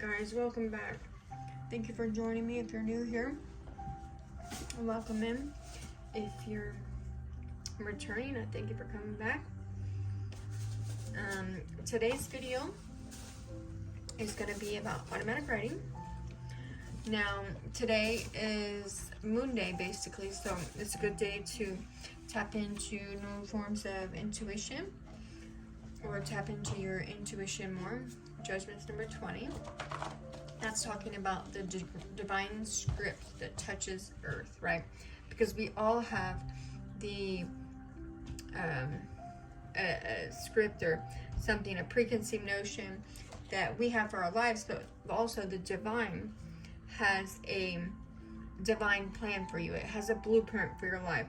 guys, welcome back. Thank you for joining me. If you're new here, welcome in. If you're returning, I thank you for coming back. Today's video is going to be about automatic writing. Now, today is Moon Day, basically, so it's a good day to tap into new forms of intuition, or tap into your intuition more. Judgments number 20. That's talking about the divine script that touches Earth, right? Because we all have the a script or something, a preconceived notion that we have for our lives, but also the divine has a divine plan for you. It has a blueprint for your life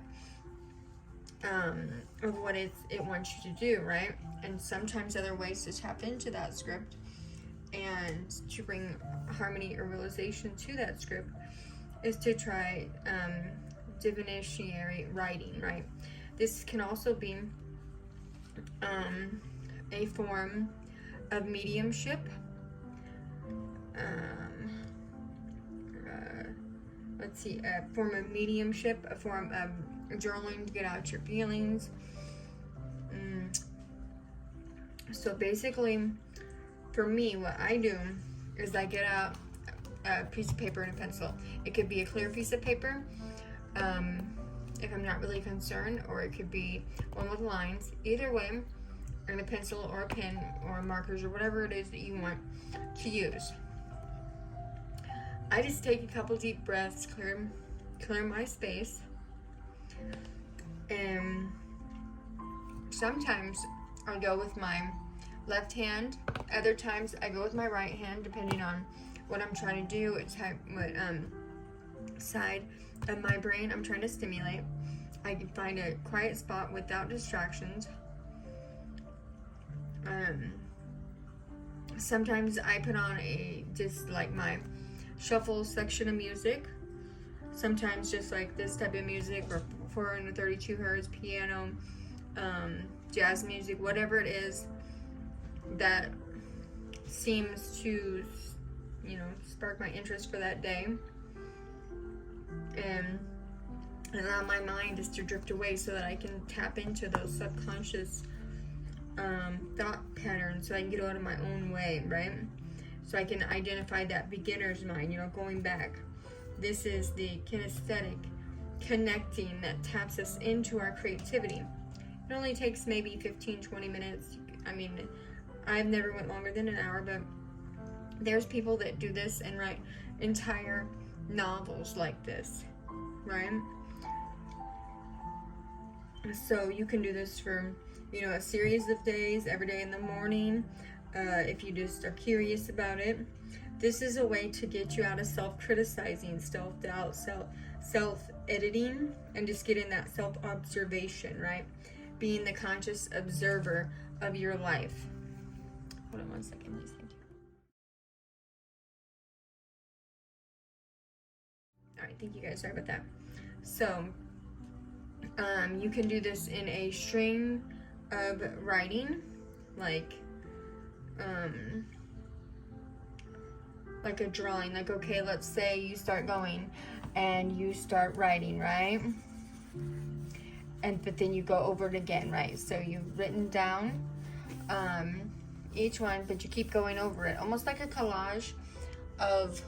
of what it wants you to do, right? And sometimes other ways to tap into that script and to bring harmony or realization to that script is to try divinatory writing, right? This can also be a form of mediumship. Let's see, a form of mediumship, a form of journaling to get out your feelings. So basically, for me, what I do is I get out a piece of paper and a pencil. It could be a clear piece of paper, if I'm not really concerned, or it could be one with lines. Either way, and a pencil or a pen or markers or whatever it is that you want to use. I just take a couple deep breaths, clear my space, and sometimes I go with my left hand. Other times I go with my right hand, depending on what I'm trying to do, what side of my brain I'm trying to stimulate. I can find a quiet spot without distractions. Sometimes I put on just like my shuffle section of music. Sometimes just like this type of music, or 432 hertz piano, jazz music, whatever it is that seems to, spark my interest for that day, and allow my mind just to drift away so that I can tap into those subconscious thought patterns, so I can get out of my own way, right? So I can identify that beginner's mind, going back. This is the kinesthetic connecting that taps us into our creativity. It only takes maybe 15-20 minutes. I mean, I've never went longer than an hour, but there's people that do this and write entire novels like this, right? So you can do this for, a series of days, every day in the morning, if you just are curious about it. This is a way to get you out of self-criticizing, self-doubt, self-editing, and just get in that self-observation, right? Being the conscious observer of your life. Hold on one second, please. Thank you. All right, thank you guys. Sorry about that. So, you can do this in a string of writing, like a drawing. Like, okay, let's say you start going and you start writing, right? But then you go over it again, right? So you've written down each one, but you keep going over it, almost like a collage of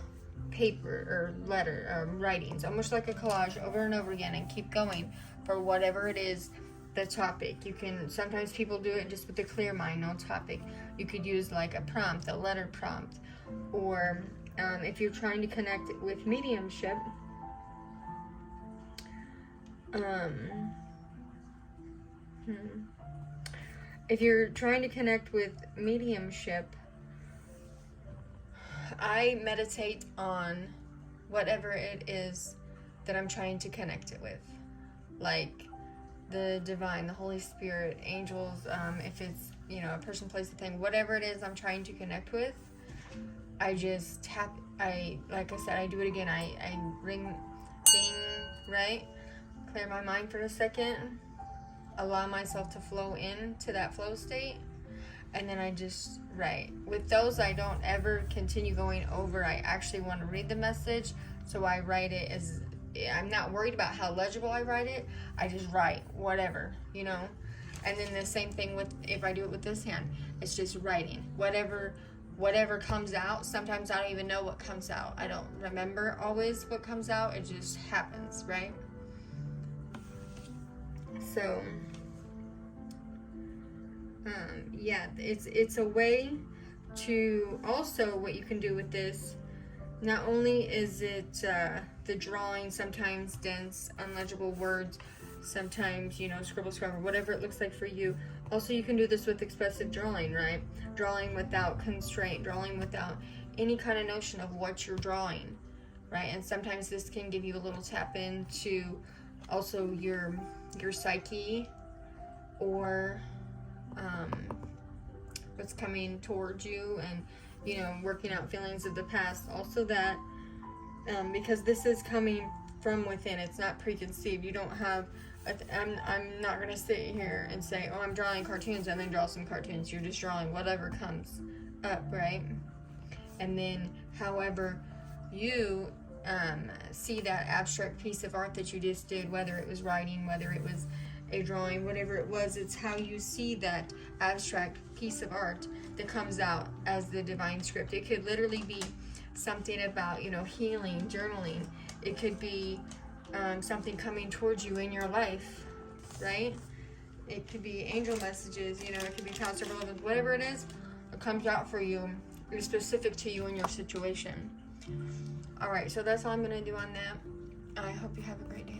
paper or writings, almost like a collage over and over again, and keep going for whatever it is, the topic. You can, sometimes people do it just with a clear mind, no topic. You could use like a prompt, a letter prompt, or if you're trying to connect with mediumship, if you're trying to connect with mediumship, I meditate on whatever it is that I'm trying to connect it with, like the divine, the Holy Spirit, angels, if it's, a person, place, a thing, whatever it is I'm trying to connect with, I just tap, like I said, I do it again, I ring, ding, right? Clear my mind for a second, allow myself to flow into that flow state, and then I just write. With those, I don't ever continue going over. I actually want to read the message, so I write it as, I'm not worried about how legible I write it. I just write whatever, you know. And then the same thing with, if I do it with this hand, it's just writing whatever comes out. Sometimes I don't even know what comes out. I don't remember always what comes out. It just happens, right? So yeah, it's a way to, also what you can do with this, not only is it the drawing, sometimes dense, unlegible words, sometimes, you know, scribble, whatever it looks like for you. Also, you can do this with expressive drawing, right? Drawing without constraint, drawing without any kind of notion of what you're drawing, right? And sometimes this can give you a little tap into also your psyche, or what's coming towards you, and, you know, working out feelings of the past. Also that, because this is coming from within, it's not preconceived. You don't have, I'm not going to sit here and say, oh, I'm drawing cartoons, and then draw some cartoons. You're just drawing whatever comes up, right? And then however you see that abstract piece of art that you just did, whether it was writing, whether it was a drawing, whatever it was, it's how you see that abstract piece of art that comes out as the divine script. It could literally be something about, you know, healing, journaling. It could be something coming towards you in your life, right? It could be angel messages, you know, it could be child relevance, whatever it is, it comes out for you. It's specific to you and your situation. All right, so that's all I'm going to do on that. I hope you have a great day.